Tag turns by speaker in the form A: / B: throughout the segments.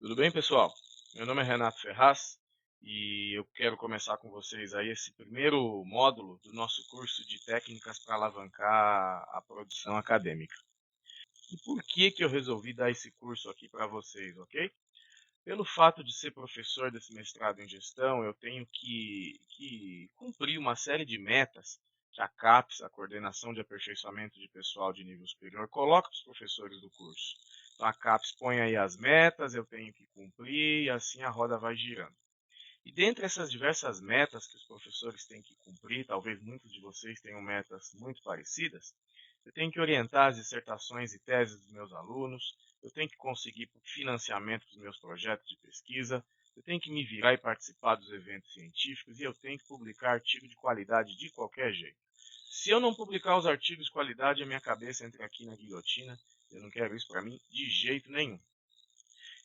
A: Tudo bem, pessoal? Meu nome é Renato Ferraz e eu quero começar com vocês aí esse primeiro módulo do nosso curso de técnicas para alavancar a produção acadêmica. E por que que eu resolvi dar esse curso aqui para vocês, ok? Pelo fato de ser professor desse mestrado em gestão, eu tenho que cumprir uma série de metas que a CAPES, a Coordenação de Aperfeiçoamento de Pessoal de Nível Superior, coloca para os professores do curso. Então a CAPES põe aí as metas, eu tenho que cumprir e assim a roda vai girando. E dentre essas diversas metas que os professores têm que cumprir, talvez muitos de vocês tenham metas muito parecidas, eu tenho que orientar as dissertações e teses dos meus alunos, eu tenho que conseguir financiamento dos meus projetos de pesquisa, eu tenho que me virar e participar dos eventos científicos e eu tenho que publicar artigo de qualidade de qualquer jeito. Se eu não publicar os artigos de qualidade, a minha cabeça entra aqui na guilhotina. Eu não quero isso para mim de jeito nenhum.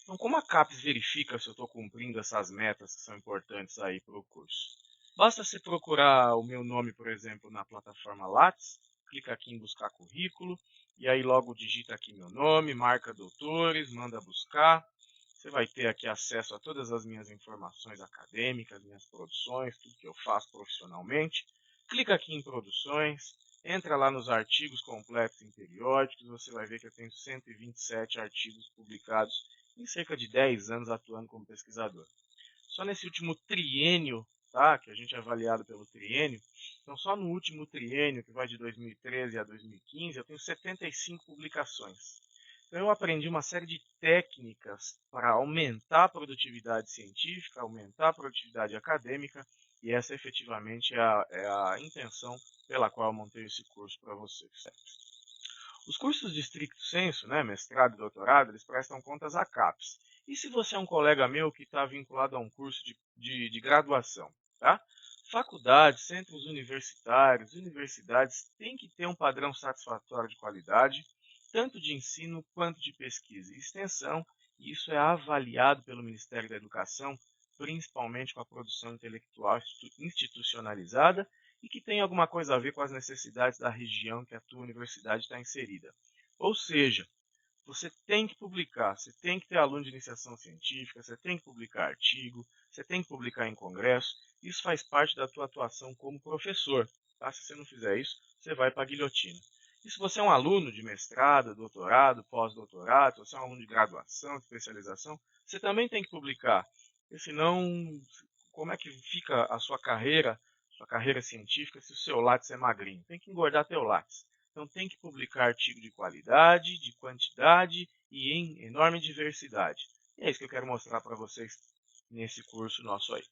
A: Então, como a CAPES verifica se eu estou cumprindo essas metas que são importantes aí para o curso? Basta você procurar o meu nome, por exemplo, na plataforma Lattes, clica aqui em buscar currículo, e aí logo digita aqui meu nome, marca doutores, manda buscar. Você vai ter aqui acesso a todas as minhas informações acadêmicas, minhas produções, tudo que eu faço profissionalmente. Clica aqui em produções, entra lá nos artigos completos em periódicos, você vai ver que eu tenho 127 artigos publicados em cerca de 10 anos atuando como pesquisador. Só nesse último triênio, tá, que a gente é avaliado pelo triênio, então só no último triênio, que vai de 2013 a 2015, eu tenho 75 publicações. Então eu aprendi uma série de técnicas para aumentar a produtividade científica, aumentar a produtividade acadêmica, e essa efetivamente é a intenção pela qual eu montei esse curso para vocês. Os cursos de stricto sensu, né, mestrado e doutorado, eles prestam contas à CAPES. E se você é um colega meu que está vinculado a um curso de graduação, tá? Faculdades, centros universitários, universidades têm que ter um padrão satisfatório de qualidade, tanto de ensino quanto de pesquisa e extensão, e isso é avaliado pelo Ministério da Educação, principalmente com a produção intelectual institucionalizada e que tem alguma coisa a ver com as necessidades da região que a tua universidade está inserida. Ou seja, você tem que publicar, você tem que ter aluno de iniciação científica, você tem que publicar artigo, você tem que publicar em congresso. Isso faz parte da tua atuação como professor. Tá? Se você não fizer isso, você vai para a guilhotina. E se você é um aluno de mestrado, doutorado, pós-doutorado, se você é um aluno de graduação, de especialização, você também tem que publicar. Porque senão, como é que fica a sua carreira científica, se o seu látis é magrinho? Tem que engordar teu látis. Então tem que publicar artigo de qualidade, de quantidade e em enorme diversidade. E é isso que eu quero mostrar para vocês nesse curso nosso aí.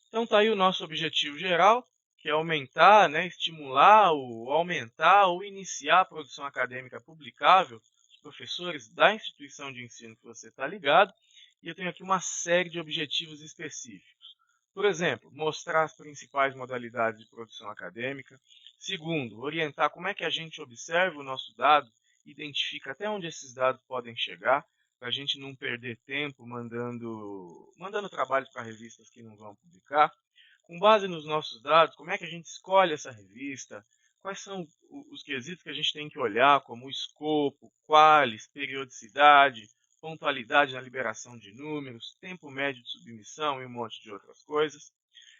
A: Então tá aí o nosso objetivo geral, que é aumentar, né, estimular, aumentar ou iniciar a produção acadêmica publicável dos professores da instituição de ensino que você está ligado. E eu tenho aqui uma série de objetivos específicos. Por exemplo, mostrar as principais modalidades de produção acadêmica. Segundo, orientar como é que a gente observa o nosso dado, identifica até onde esses dados podem chegar, para a gente não perder tempo mandando trabalhos para revistas que não vão publicar. Com base nos nossos dados, como é que a gente escolhe essa revista? Quais são os quesitos que a gente tem que olhar, como o escopo, qualis, periodicidade, pontualidade na liberação de números, tempo médio de submissão e um monte de outras coisas.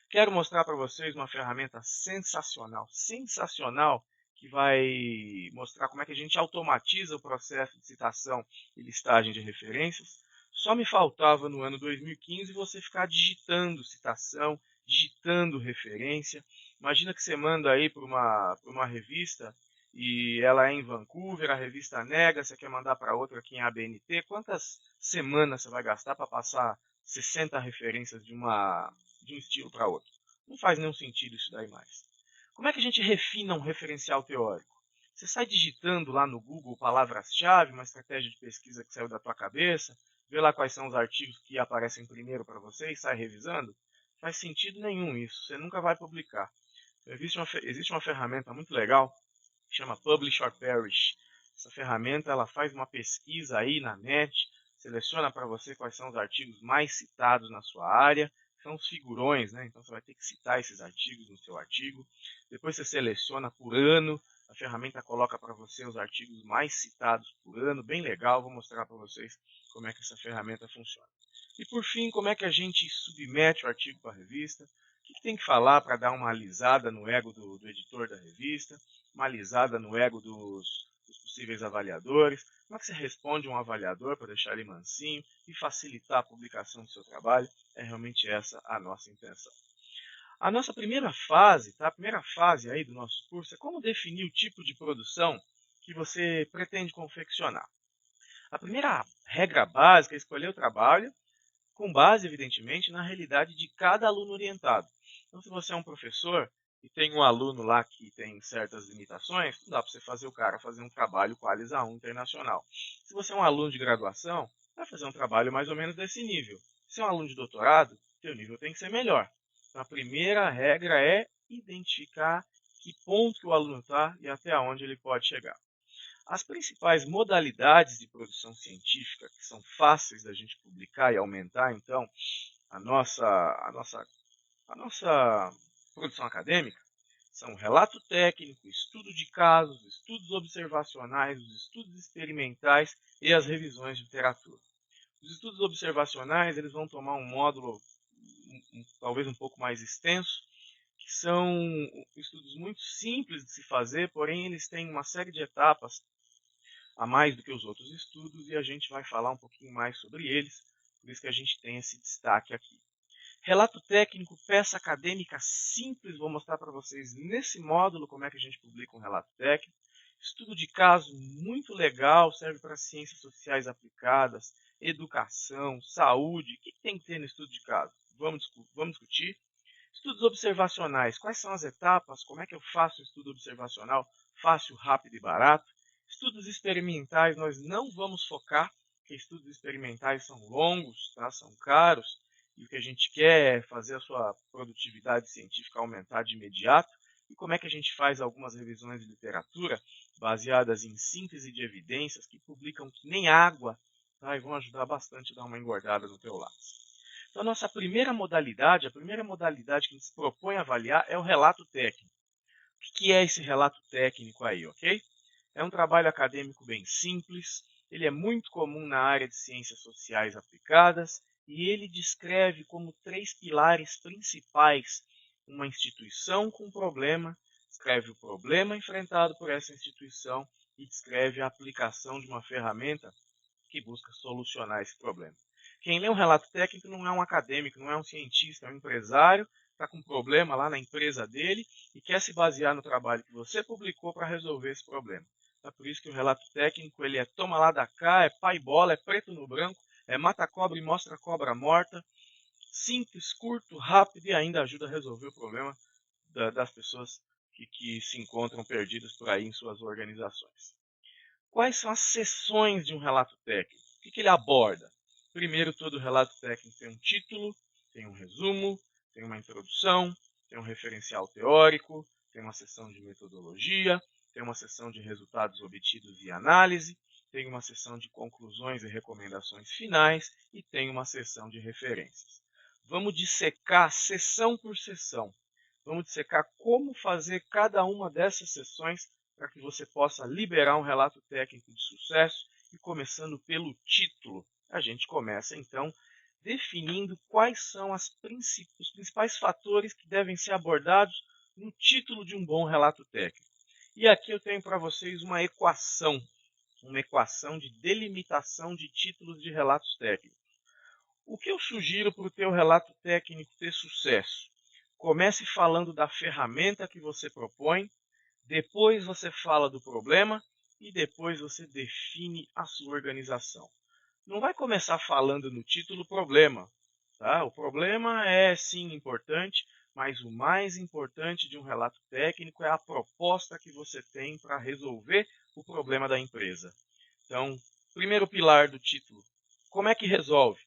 A: Quero mostrar para vocês uma ferramenta sensacional, sensacional, que vai mostrar como é que a gente automatiza o processo de citação e listagem de referências. Só me faltava no ano 2015 você ficar digitando citação, digitando referência. Imagina que você manda aí para uma revista e ela é em Vancouver, a revista nega, você quer mandar para outra aqui em ABNT. Quantas semanas você vai gastar para passar 60 referências de um estilo para outro? Não faz nenhum sentido isso daí mais. Como é que a gente refina um referencial teórico? Você sai digitando lá no Google palavras-chave, uma estratégia de pesquisa que saiu da tua cabeça, vê lá quais são os artigos que aparecem primeiro para você e sai revisando? Não faz sentido nenhum isso, você nunca vai publicar. Existe uma ferramenta muito legal que chama Publish or Perish. Essa ferramenta ela faz uma pesquisa aí na net, seleciona para você quais são os artigos mais citados na sua área, são os figurões, né? Então você vai ter que citar esses artigos no seu artigo. Depois você seleciona por ano A ferramenta coloca para você os artigos mais citados por ano, bem legal, vou mostrar para vocês como é que essa ferramenta funciona. E por fim, como é que a gente submete o artigo para a revista, o que tem que falar para dar uma alisada no ego do editor da revista, uma alisada no ego dos possíveis avaliadores, como é que você responde um avaliador para deixar ele mansinho e facilitar a publicação do seu trabalho. É realmente essa a nossa intenção. A nossa primeira fase, tá? A primeira fase aí do nosso curso é como definir o tipo de produção que você pretende confeccionar. A primeira regra básica é escolher o trabalho com base, evidentemente, na realidade de cada aluno orientado. Então, se você é um professor e tem um aluno lá que tem certas limitações, não dá para você fazer o cara fazer um trabalho Qualis A1 internacional. Se você é um aluno de graduação, vai fazer um trabalho mais ou menos desse nível. Se é um aluno de doutorado, seu nível tem que ser melhor. Então, a primeira regra é identificar que ponto que o aluno está e até onde ele pode chegar. As principais modalidades de produção científica, que são fáceis da gente publicar e aumentar, então, a nossa produção acadêmica, são relato técnico, estudo de casos, estudos observacionais, os estudos experimentais e as revisões de literatura. Os estudos observacionais eles vão tomar um módulo talvez um pouco mais extenso, que são estudos muito simples de se fazer, porém eles têm uma série de etapas a mais do que os outros estudos e a gente vai falar um pouquinho mais sobre eles, por isso que a gente tem esse destaque aqui. Relato técnico, peça acadêmica simples, vou mostrar para vocês nesse módulo como é que a gente publica um relato técnico. Estudo de caso muito legal, serve para ciências sociais aplicadas, educação, saúde. O que tem que ter no estudo de caso? Vamos discutir. Estudos observacionais, quais são as etapas, como é que eu faço o estudo observacional fácil, rápido e barato. Estudos experimentais nós não vamos focar, porque estudos experimentais são longos, tá? São caros, e o que a gente quer é fazer a sua produtividade científica aumentar de imediato. E como é que a gente faz algumas revisões de literatura baseadas em síntese de evidências que publicam que nem água, tá? E vão ajudar bastante a dar uma engordada no teu lápis. Então, a nossa primeira modalidade, a primeira modalidade que a gente se propõe a avaliar é o relato técnico. O que é esse relato técnico aí, ok? É um trabalho acadêmico bem simples, ele é muito comum na área de ciências sociais aplicadas e ele descreve como 3 pilares principais uma instituição com problema, descreve o problema enfrentado por essa instituição e descreve a aplicação de uma ferramenta que busca solucionar esse problema. Quem lê um relato técnico não é um acadêmico, não é um cientista, é um empresário, está com um problema lá na empresa dele e quer se basear no trabalho que você publicou para resolver esse problema. É por isso que o relato técnico ele é toma lá da cá, é pai bola, é preto no branco, é mata a cobra e mostra a cobra morta, simples, curto, rápido e ainda ajuda a resolver o problema das pessoas que se encontram perdidas por aí em suas organizações. Quais são as seções de um relato técnico? O que ele aborda? Primeiro, todo relato técnico tem um título, tem um resumo, tem uma introdução, tem um referencial teórico, tem uma seção de metodologia, tem uma seção de resultados obtidos e análise, tem uma seção de conclusões e recomendações finais e tem uma seção de referências. Vamos dissecar seção por seção. Vamos dissecar como fazer cada uma dessas seções para que você possa liberar um relato técnico de sucesso. E começando pelo título, a gente começa então definindo quais são os principais fatores que devem ser abordados no título de um bom relato técnico. E aqui eu tenho para vocês uma equação de delimitação de títulos de relatos técnicos. O que eu sugiro para o teu relato técnico ter sucesso? Comece falando da ferramenta que você propõe, depois você fala do problema e depois você define a sua organização. Não vai começar falando no título problema. Tá? O problema é sim importante, mas o mais importante de um relato técnico é a proposta que você tem para resolver o problema da empresa. Então, primeiro pilar do título, como é que resolve?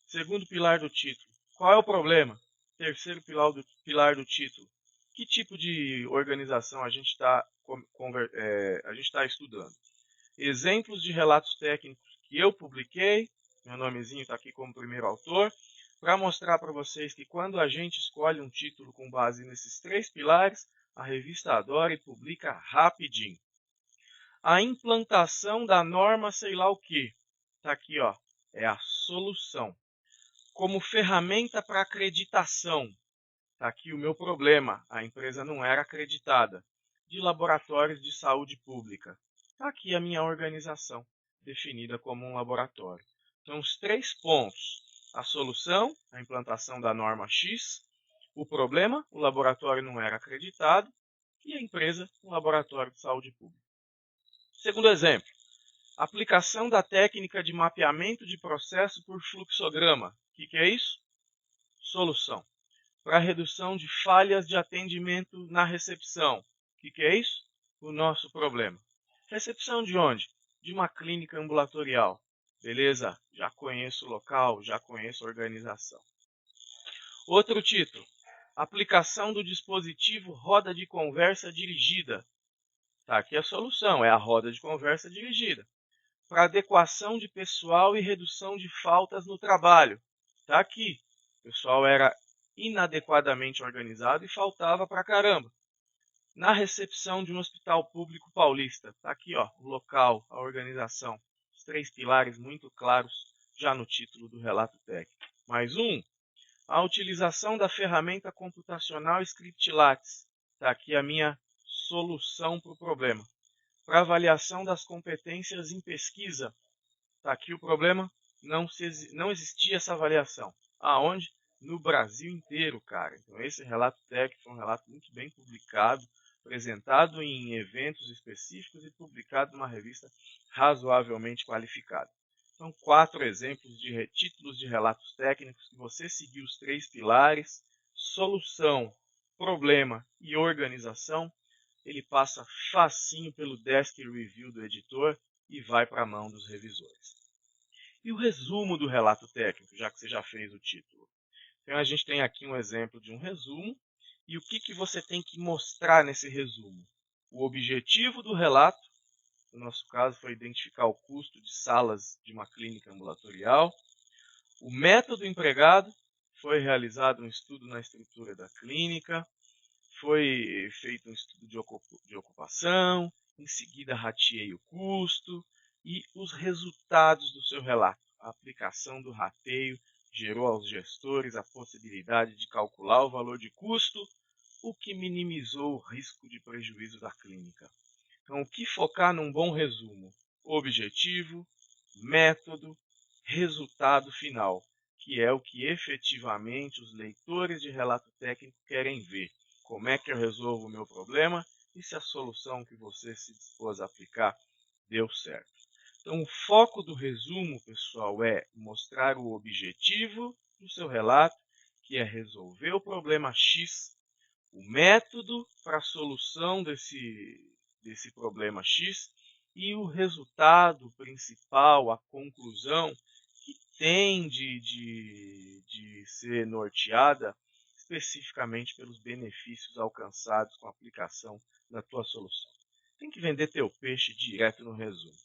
A: Segundo pilar do título, qual é o problema? Terceiro pilar do título, que tipo de organização a gente está estudando? Exemplos de relatos técnicos que eu publiquei, meu nomezinho está aqui como primeiro autor, para mostrar para vocês que quando a gente escolhe um título com base nesses 3 pilares, A revista adora e publica rapidinho. A implantação da norma sei lá o que. Está aqui, ó, é a solução. Como ferramenta para acreditação. Está aqui o meu problema. A empresa não era acreditada. De laboratórios de saúde pública. Está aqui a minha organização, definida como um laboratório. Então, os 3 pontos. A solução, a implantação da norma X. O problema, o laboratório não era acreditado. E a empresa, um laboratório de saúde pública. Segundo exemplo, aplicação da técnica de mapeamento de processo por fluxograma. O que é isso? Solução. Para redução de falhas de atendimento na recepção. O que é isso? O nosso problema. Recepção de onde? De uma clínica ambulatorial. Beleza? Já conheço o local, já conheço a organização. Outro título. Aplicação do dispositivo roda de conversa dirigida. Tá aqui a solução, é a roda de conversa dirigida. Para adequação de pessoal e redução de faltas no trabalho. Tá aqui. O pessoal era inadequadamente organizado e faltava pra caramba. Na recepção de um hospital público paulista. Está aqui, ó, o local, a organização. Os 3 pilares muito claros já no título do relato técnico. Mais um. A utilização da ferramenta computacional Scriptlattes. Está aqui a minha solução para o problema. Para avaliação das competências em pesquisa. Está aqui o problema. Não existia essa avaliação. Aonde? No Brasil inteiro, cara. Então esse relato técnico foi um relato muito bem publicado, apresentado em eventos específicos e publicado numa revista razoavelmente qualificada. São 4 exemplos de títulos de relatos técnicos que você seguir os 3 pilares, solução, problema e organização, ele passa facinho pelo desk review do editor e vai para a mão dos revisores. E o resumo do relato técnico, já que você já fez o título. Então a gente tem aqui um exemplo de um resumo. E o que você tem que mostrar nesse resumo? O objetivo do relato, no nosso caso foi identificar o custo de salas de uma clínica ambulatorial. O método empregado, foi realizado um estudo na estrutura da clínica. Foi feito um estudo de ocupação. Em seguida rateei o custo. E os resultados do seu relato. A aplicação do rateio gerou aos gestores a possibilidade de calcular o valor de custo, o que minimizou o risco de prejuízo da clínica. Então, o que focar num bom resumo? Objetivo, método, resultado final, que é o que efetivamente os leitores de relato técnico querem ver. Como é que eu resolvo o meu problema e se a solução que você se dispôs a aplicar deu certo. Então, o foco do resumo, pessoal, é mostrar o objetivo do seu relato, que é resolver o problema X, o método para a solução desse problema X e o resultado principal, a conclusão, que tem de ser norteada especificamente pelos benefícios alcançados com a aplicação da tua solução. Tem que vender teu peixe direto no resumo.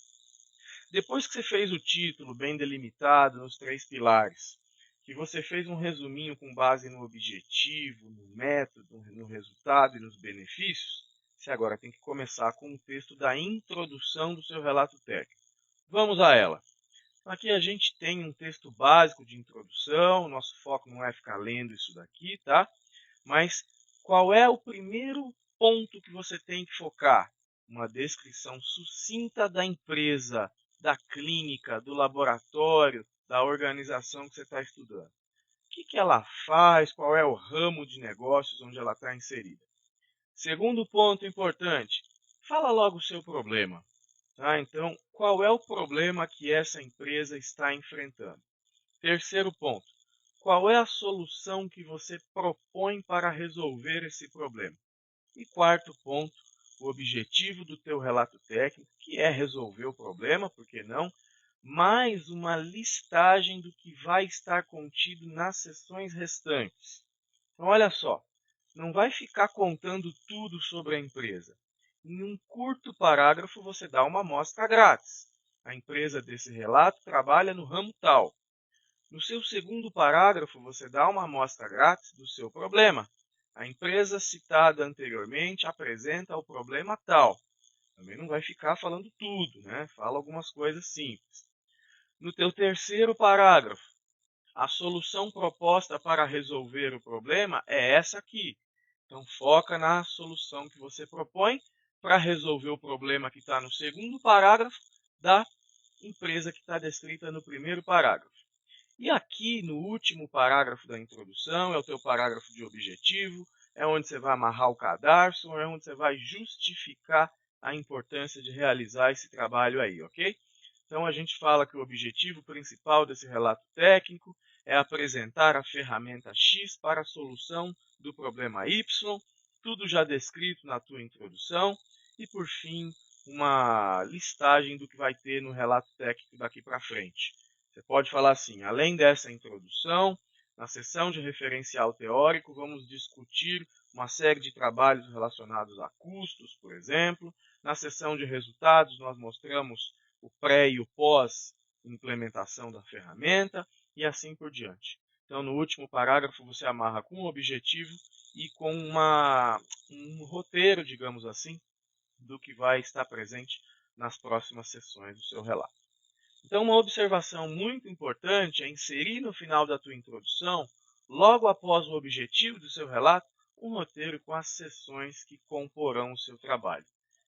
A: Depois que você fez o título bem delimitado nos 3 pilares, que você fez um resuminho com base no objetivo, no método, no resultado e nos benefícios, você agora tem que começar com o texto da introdução do seu relato técnico. Vamos a ela. Aqui a gente tem um texto básico de introdução, nosso foco não é ficar lendo isso daqui, tá? Mas qual é o primeiro ponto que você tem que focar? Uma descrição sucinta da empresa, da clínica, do laboratório, da organização que você está estudando. O que ela faz, qual é o ramo de negócios onde ela está inserida. Segundo ponto importante, fala logo o seu problema. Tá? Então, qual é o problema que essa empresa está enfrentando? Terceiro ponto, qual é a solução que você propõe para resolver esse problema? E quarto ponto, o objetivo do teu relato técnico, que é resolver o problema, por que não? Mais uma listagem do que vai estar contido nas sessões restantes. Então, olha só, não vai ficar contando tudo sobre a empresa. Em um curto parágrafo, você dá uma amostra grátis. A empresa desse relato trabalha no ramo tal. No seu segundo parágrafo, você dá uma amostra grátis do seu problema. A empresa citada anteriormente apresenta o problema tal. Também não vai ficar falando tudo, né? Fala algumas coisas simples. No teu terceiro parágrafo, a solução proposta para resolver o problema é essa aqui. Então, foca na solução que você propõe para resolver o problema que está no segundo parágrafo da empresa que está descrita no primeiro parágrafo. E aqui, no último parágrafo da introdução, é o teu parágrafo de objetivo, é onde você vai amarrar o cadarço, é onde você vai justificar a importância de realizar esse trabalho aí, ok? Então, a gente fala que o objetivo principal desse relato técnico é apresentar a ferramenta X para a solução do problema Y, tudo já descrito na tua introdução, e, por fim, uma listagem do que vai ter no relato técnico daqui para frente. Você pode falar assim, além dessa introdução, na seção de referencial teórico, vamos discutir uma série de trabalhos relacionados a custos, por exemplo. Na seção de resultados, nós mostramos o pré e o pós implementação da ferramenta e assim por diante. Então, no último parágrafo, você amarra com um objetivo e com um roteiro, digamos assim, do que vai estar presente nas próximas sessões do seu relato. Então, uma observação muito importante é inserir no final da tua introdução, logo após o objetivo do seu relato, um roteiro com as sessões que comporão o seu trabalho.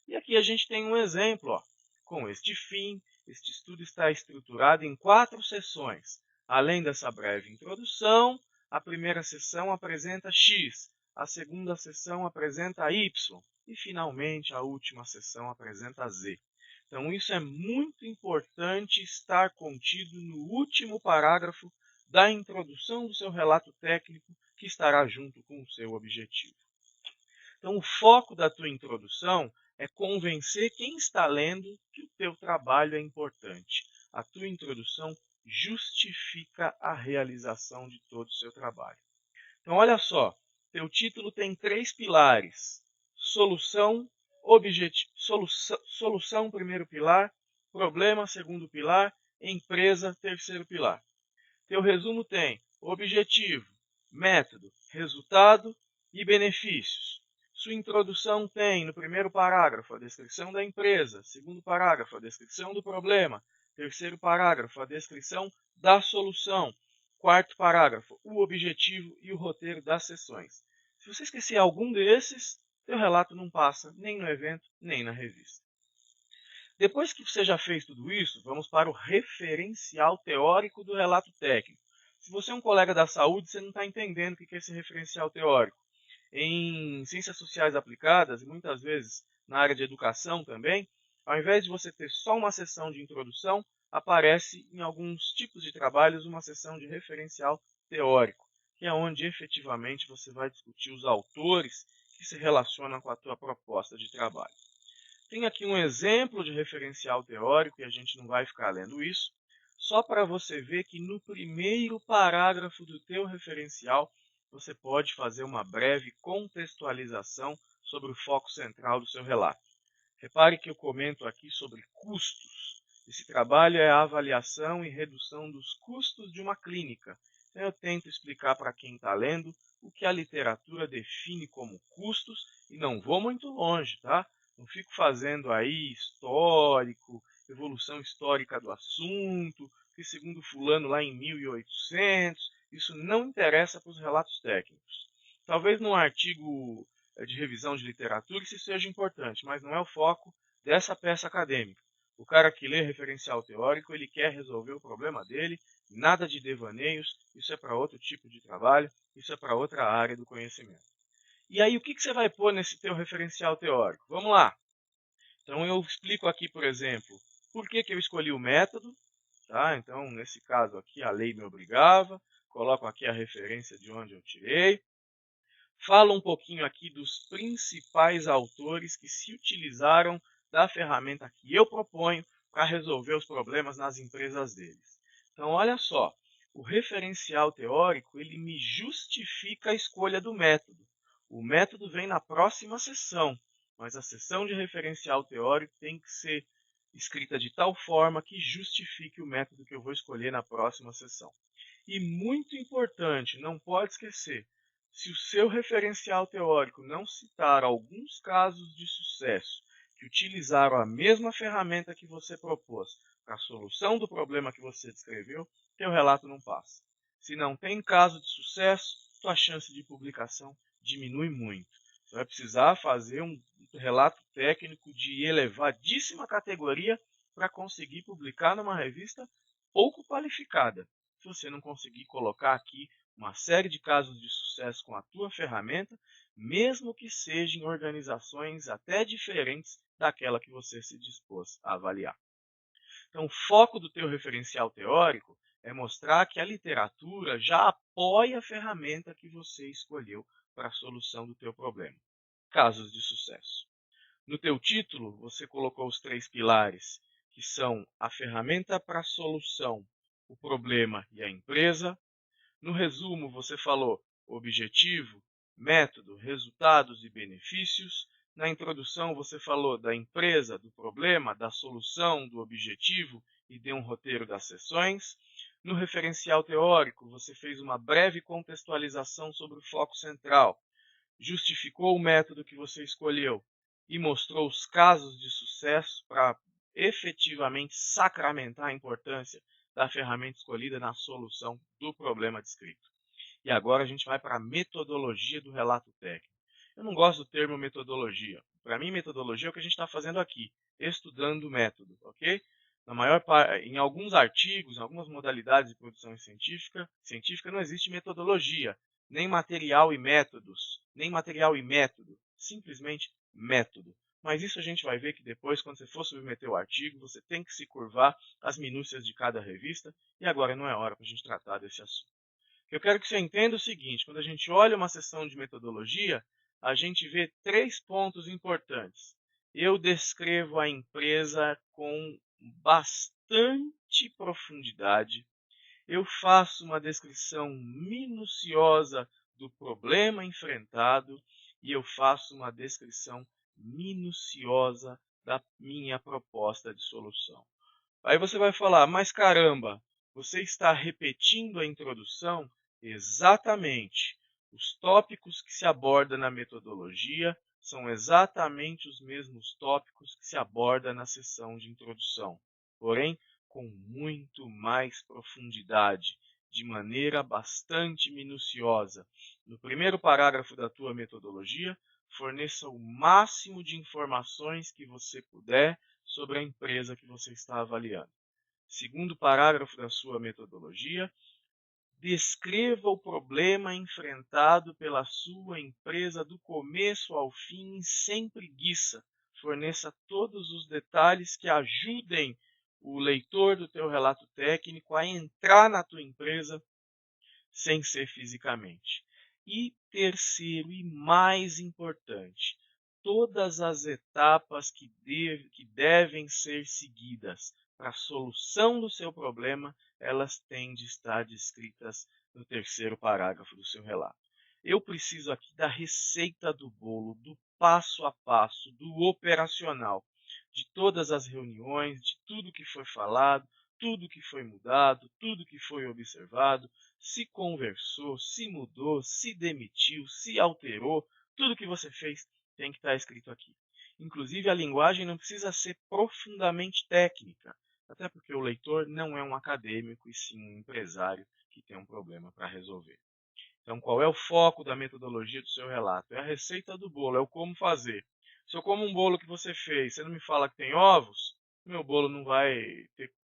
A: E aqui a gente tem um exemplo. Com este fim, este estudo está estruturado em 4 sessões. Além dessa breve introdução, a primeira sessão apresenta X, a segunda sessão apresenta Y e, finalmente, a última sessão apresenta Z. Então, isso é muito importante estar contido no último parágrafo da introdução do seu relato técnico, que estará junto com o seu objetivo. Então, o foco da tua introdução é convencer quem está lendo que o teu trabalho é importante. A tua introdução justifica a realização de todo o seu trabalho. Então, olha só, teu título tem 3 pilares. Solução, primeiro pilar, problema, segundo pilar, empresa, terceiro pilar. Teu resumo tem objetivo, método, resultado e benefícios. Sua introdução tem, no primeiro parágrafo, a descrição da empresa, segundo parágrafo, a descrição do problema, terceiro parágrafo, a descrição da solução, quarto parágrafo, o objetivo e o roteiro das sessões. Se você esquecer algum desses, seu relato não passa nem no evento, nem na revista. Depois que você já fez tudo isso, vamos para o referencial teórico do relato técnico. Se você é um colega da saúde, você não está entendendo o que é esse referencial teórico. Em ciências sociais aplicadas, e muitas vezes na área de educação também, ao invés de você ter só uma sessão de introdução, aparece em alguns tipos de trabalhos uma sessão de referencial teórico, que é onde efetivamente você vai discutir os autores que se relacionam com a tua proposta de trabalho. Tem aqui um exemplo de referencial teórico, e a gente não vai ficar lendo isso, só para você ver que no primeiro parágrafo do teu referencial, você pode fazer uma breve contextualização sobre o foco central do seu relato. Repare que eu comento aqui sobre custos. Esse trabalho é a avaliação e redução dos custos de uma clínica. Então, eu tento explicar para quem está lendo o que a literatura define como custos e não vou muito longe, tá? Não fico fazendo aí histórico, evolução histórica do assunto, que segundo fulano lá em 1800, isso não interessa para os relatos técnicos. Talvez num artigo de revisão de literatura isso seja importante, mas não é o foco dessa peça acadêmica. O cara que lê referencial teórico, ele quer resolver o problema dele, nada de devaneios, isso é para outro tipo de trabalho, isso é para outra área do conhecimento. E aí, o que você vai pôr nesse teu referencial teórico? Vamos lá. Então, eu explico aqui, por exemplo, por que eu escolhi o método. Tá? Então, nesse caso aqui, a lei me obrigava. Coloco aqui a referência de onde eu tirei. Falo um pouquinho aqui dos principais autores que se utilizaram da ferramenta que eu proponho para resolver os problemas nas empresas deles. Então, olha só, o referencial teórico ele me justifica a escolha do método. O método vem na próxima sessão, mas a sessão de referencial teórico tem que ser escrita de tal forma que justifique o método que eu vou escolher na próxima sessão. E muito importante, não pode esquecer, Se o seu referencial teórico não citar alguns casos de sucesso que utilizaram a mesma ferramenta que você propôs para a solução do problema que você descreveu, teu relato não passa. Se não tem caso de sucesso, tua chance de publicação diminui muito. Você vai precisar fazer um relato técnico de elevadíssima categoria para conseguir publicar numa revista pouco qualificada. Se você não conseguir colocar aqui uma série de casos de sucesso com a tua ferramenta, mesmo que sejam em organizações até diferentes daquela que você se dispôs a avaliar. Então, o foco do teu referencial teórico é mostrar que a literatura já apoia a ferramenta que você escolheu para a solução do teu problema. Casos de sucesso. No teu título, você colocou os 3 pilares, que são a ferramenta para a solução, o problema e a empresa. No resumo, você falou objetivo, método, resultados e benefícios. Na introdução, você falou da empresa, do problema, da solução, do objetivo e deu um roteiro das sessões. No referencial teórico, você fez uma breve contextualização sobre o foco central, justificou o método que você escolheu e mostrou os casos de sucesso para efetivamente sacramentar a importância da ferramenta escolhida na solução do problema descrito. E agora a gente vai para a metodologia do relato técnico. Eu não gosto do termo metodologia. Para mim, metodologia é o que a gente está fazendo aqui, estudando o método, ok? Em alguns artigos, em algumas modalidades de produção científica não existe metodologia, nem material e métodos, nem material e método, simplesmente método. Mas isso a gente vai ver que depois, quando você for submeter o artigo, você tem que se curvar às minúcias de cada revista, e agora não é hora para a gente tratar desse assunto. Eu quero que você entenda o seguinte, quando a gente olha uma sessão de metodologia, a gente vê 3 pontos importantes. Eu descrevo a empresa com bastante profundidade, eu faço uma descrição minuciosa do problema enfrentado e eu faço uma descrição minuciosa da minha proposta de solução. Aí você vai falar, mas caramba, você está repetindo a introdução? Exatamente. Os tópicos que se aborda na metodologia são exatamente os mesmos tópicos que se aborda na sessão de introdução, porém com muito mais profundidade, de maneira bastante minuciosa. No primeiro parágrafo da tua metodologia, forneça o máximo de informações que você puder sobre a empresa que você está avaliando. Segundo parágrafo da sua metodologia, descreva o problema enfrentado pela sua empresa do começo ao fim, sem preguiça. Forneça todos os detalhes que ajudem o leitor do teu relato técnico a entrar na tua empresa sem ser fisicamente. E terceiro e mais importante, todas as etapas que devem ser seguidas para a solução do seu problema, elas têm de estar descritas no terceiro parágrafo do seu relato. Eu preciso aqui da receita do bolo, do passo a passo, do operacional, de todas as reuniões, de tudo que foi falado, tudo que foi mudado, tudo que foi observado, se conversou, se mudou, se demitiu, se alterou, tudo que você fez tem que estar escrito aqui. Inclusive, a linguagem não precisa ser profundamente técnica, até porque o leitor não é um acadêmico e sim um empresário que tem um problema para resolver. Então, qual é o foco da metodologia do seu relato? É a receita do bolo, é o como fazer. Se eu como um bolo que você fez, você não me fala que tem ovos, meu bolo não vai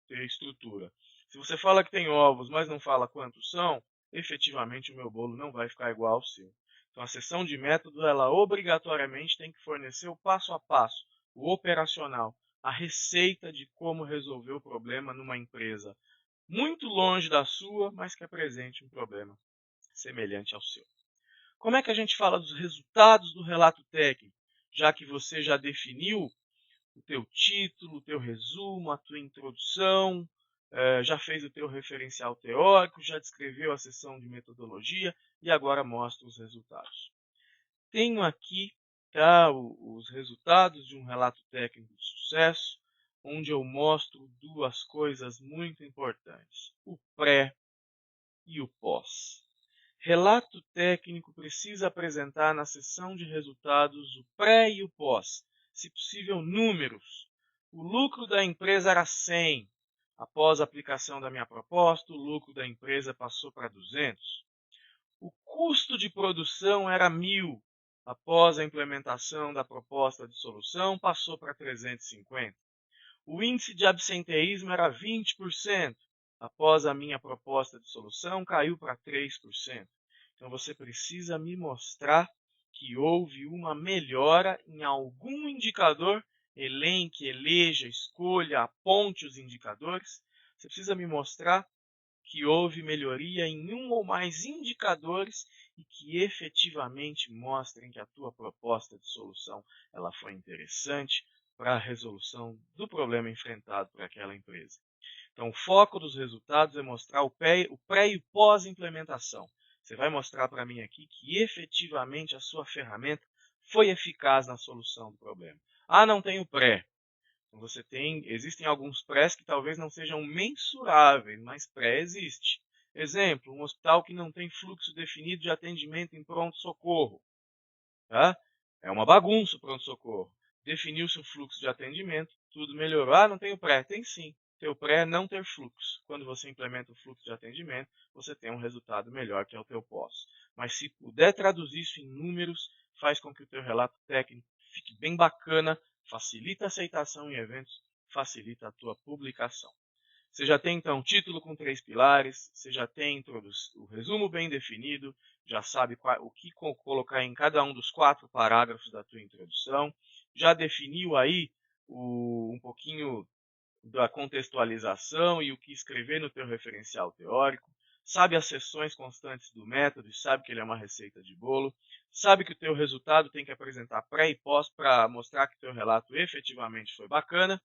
A: ter estrutura. Se você fala que tem ovos, mas não fala quantos são, efetivamente o meu bolo não vai ficar igual ao seu. Então, a sessão de método, ela obrigatoriamente tem que fornecer o passo a passo, o operacional, a receita de como resolver o problema numa empresa muito longe da sua, mas que apresente um problema semelhante ao seu. Como é que a gente fala dos resultados do relato técnico? Já que você já definiu o teu título, o teu resumo, a tua introdução, já fez o teu referencial teórico, já descreveu a sessão de metodologia e agora mostra os resultados. Tenho aqui os resultados de um relato técnico de sucesso, onde eu mostro 2 coisas muito importantes, o pré e o pós. Relato técnico precisa apresentar na seção de resultados o pré e o pós, se possível números. O lucro da empresa era 100. Após a aplicação da minha proposta, o lucro da empresa passou para 200. O custo de produção era 1.000. Após a implementação da proposta de solução, passou para 350. O índice de absenteísmo era 20%. Após a minha proposta de solução, caiu para 3%. Então, você precisa me mostrar que houve uma melhora em algum indicador. Elenque, eleja, escolha, aponte os indicadores. Você precisa me mostrar que houve melhoria em um ou mais indicadores e que efetivamente mostrem que a tua proposta de solução ela foi interessante para a resolução do problema enfrentado por aquela empresa. Então, o foco dos resultados é mostrar o pré e o pós-implementação. Você vai mostrar para mim aqui que efetivamente a sua ferramenta foi eficaz na solução do problema. Ah, não tem o pré. Existem alguns prés que talvez não sejam mensuráveis, mas pré existe. Exemplo, um hospital que não tem fluxo definido de atendimento em pronto-socorro. Tá? É uma bagunça o pronto-socorro. Definiu-se o fluxo de atendimento, tudo melhorou. Ah, não tem o pré? Tem sim. Teu pré é não ter fluxo. Quando você implementa o fluxo de atendimento, você tem um resultado melhor, que é o teu pós. Mas se puder traduzir isso em números, faz com que o teu relato técnico fique bem bacana, facilita a aceitação em eventos, facilita a tua publicação. Você já tem então título com 3 pilares, você já tem o resumo bem definido, já sabe o que colocar em cada um dos 4 parágrafos da tua introdução, já definiu aí um pouquinho da contextualização e o que escrever no teu referencial teórico, sabe as seções constantes do método e sabe que ele é uma receita de bolo, sabe que o teu resultado tem que apresentar pré e pós para mostrar que o teu relato efetivamente foi bacana.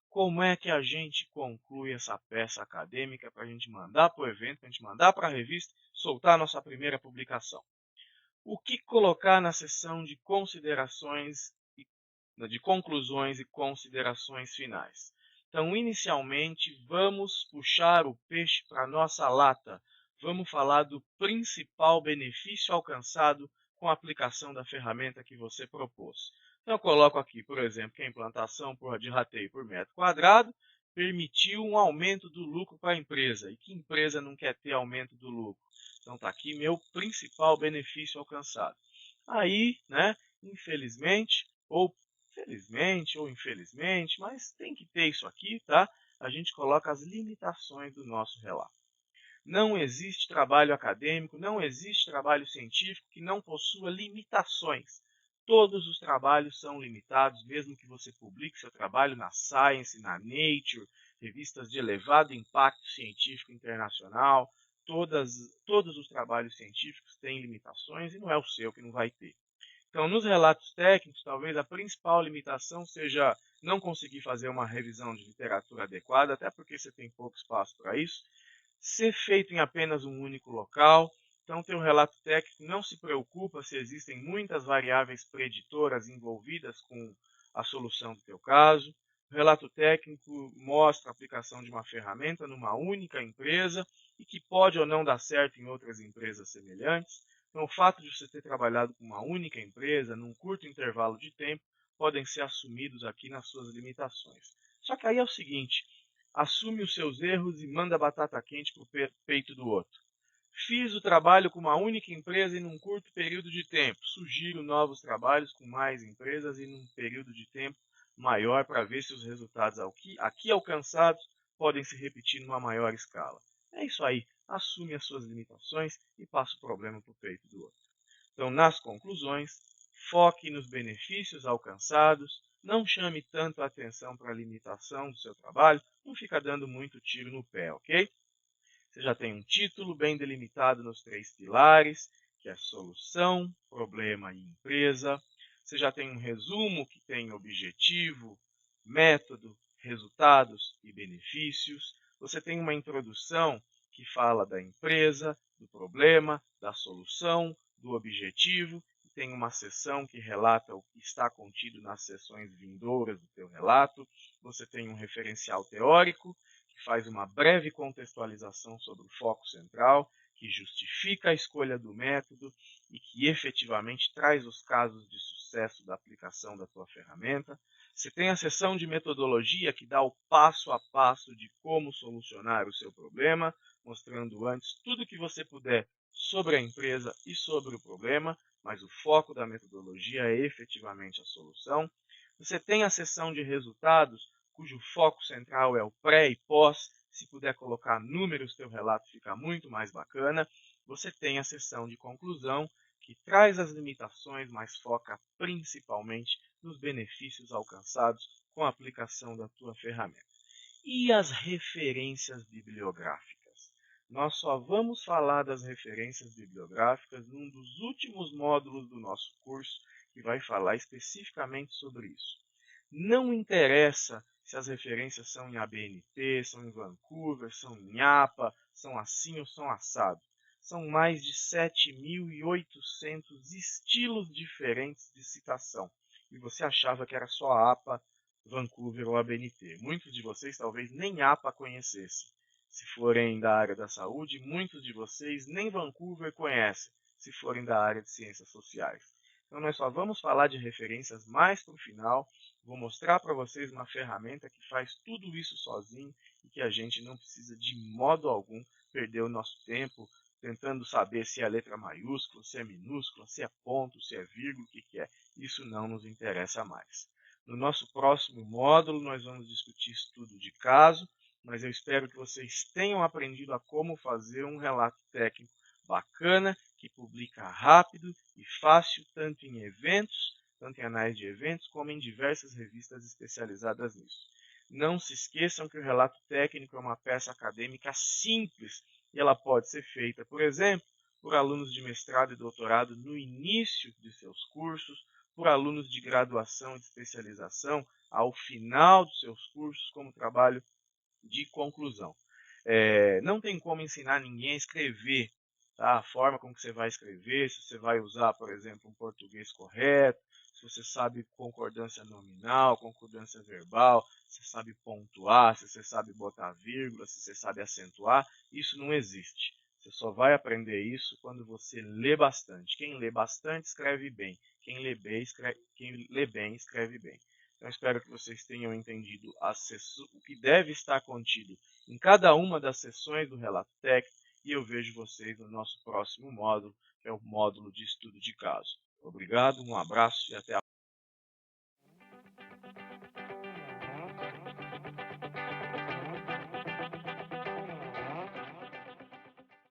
A: Como é que a gente conclui essa peça acadêmica para a gente mandar para o evento, para a gente mandar para a revista, soltar a nossa primeira publicação? O que colocar na seção de considerações, de conclusões e considerações finais? Então, inicialmente, vamos puxar o peixe para a nossa lata. Vamos falar do principal benefício alcançado com a aplicação da ferramenta que você propôs. Então, eu coloco aqui, por exemplo, que a implantação de rateio por metro quadrado permitiu um aumento do lucro para a empresa. E que empresa não quer ter aumento do lucro? Então, está aqui meu principal benefício alcançado. Aí, né, infelizmente, ou felizmente ou infelizmente, mas tem que ter isso aqui, tá? A gente coloca as limitações do nosso relato. Não existe trabalho acadêmico, não existe trabalho científico que não possua limitações. Todos os trabalhos são limitados, mesmo que você publique seu trabalho na Science, na Nature, revistas de elevado impacto científico internacional. Todos os trabalhos científicos têm limitações e não é o seu que não vai ter. Então, nos relatos técnicos, talvez a principal limitação seja não conseguir fazer uma revisão de literatura adequada, até porque você tem pouco espaço para isso, ser feito em apenas um único local. Então, teu relato técnico não se preocupa se existem muitas variáveis preditoras envolvidas com a solução do teu caso. O relato técnico mostra a aplicação de uma ferramenta numa única empresa e que pode ou não dar certo em outras empresas semelhantes. Então, o fato de você ter trabalhado com uma única empresa, num curto intervalo de tempo, podem ser assumidos aqui nas suas limitações. Só que aí é o seguinte, assume os seus erros e manda batata quente para o peito do outro. Fiz o trabalho com uma única empresa em um curto período de tempo. Sugiro novos trabalhos com mais empresas e num período de tempo maior para ver se os resultados aqui alcançados podem se repetir numa maior escala. É isso aí. Assume as suas limitações e passa o problema para o peito do outro. Então, nas conclusões, foque nos benefícios alcançados, não chame tanto a atenção para a limitação do seu trabalho, não fica dando muito tiro no pé, ok? Você já tem um título bem delimitado nos 3 pilares, que é solução, problema e empresa. Você já tem um resumo que tem objetivo, método, resultados e benefícios. Você tem uma introdução que fala da empresa, do problema, da solução, do objetivo. E tem uma seção que relata o que está contido nas seções vindouras do teu relato. Você tem um referencial teórico, que faz uma breve contextualização sobre o foco central que justifica a escolha do método e que efetivamente traz os casos de sucesso da aplicação da tua ferramenta. Você tem a seção de metodologia, que dá o passo a passo de como solucionar o seu problema, mostrando antes tudo que você puder sobre a empresa e sobre o problema, mas o foco da metodologia é efetivamente a solução. Você tem a seção de resultados, cujo foco central é o pré e pós. Se puder colocar números, teu relato fica muito mais bacana. Você tem a seção de conclusão, que traz as limitações, mas foca principalmente nos benefícios alcançados com a aplicação da tua ferramenta. E as referências bibliográficas? Nós só vamos falar das referências bibliográficas num dos últimos módulos do nosso curso, que vai falar especificamente sobre isso. Não interessa se as referências são em ABNT, são em Vancouver, são em APA, são assim ou são assado. São mais de 7.800 estilos diferentes de citação. E você achava que era só APA, Vancouver ou ABNT. Muitos de vocês talvez nem APA conhecessem. Se forem da área da saúde, muitos de vocês nem Vancouver conhecem, se forem da área de ciências sociais. Então nós só vamos falar de referências mais para o final. Vou mostrar para vocês uma ferramenta que faz tudo isso sozinho e que a gente não precisa de modo algum perder o nosso tempo tentando saber se é letra maiúscula, se é minúscula, se é ponto, se é vírgula, o que é. Isso não nos interessa mais. No nosso próximo módulo nós vamos discutir estudo de caso, mas eu espero que vocês tenham aprendido a como fazer um relato técnico bacana, que publica rápido e fácil, tanto em eventos, tanto em anais de eventos, como em diversas revistas especializadas nisso. Não se esqueçam que o relato técnico é uma peça acadêmica simples e ela pode ser feita, por exemplo, por alunos de mestrado e doutorado no início de seus cursos, por alunos de graduação e de especialização ao final dos seus cursos, como trabalho de conclusão. Não tem como ensinar ninguém a escrever, tá? A forma como que você vai escrever, se você vai usar, por exemplo, um português correto, se você sabe concordância nominal, concordância verbal, se você sabe pontuar, se você sabe botar vírgula, se você sabe acentuar, isso não existe. Você só vai aprender isso quando você lê bastante. Quem lê bastante escreve bem. Quem lê bem escreve bem. Então, espero que vocês tenham entendido o que deve estar contido em cada uma das sessões do relato técnico e eu vejo vocês no nosso próximo módulo, que é o módulo de estudo de caso. Obrigado, um abraço e até a próxima.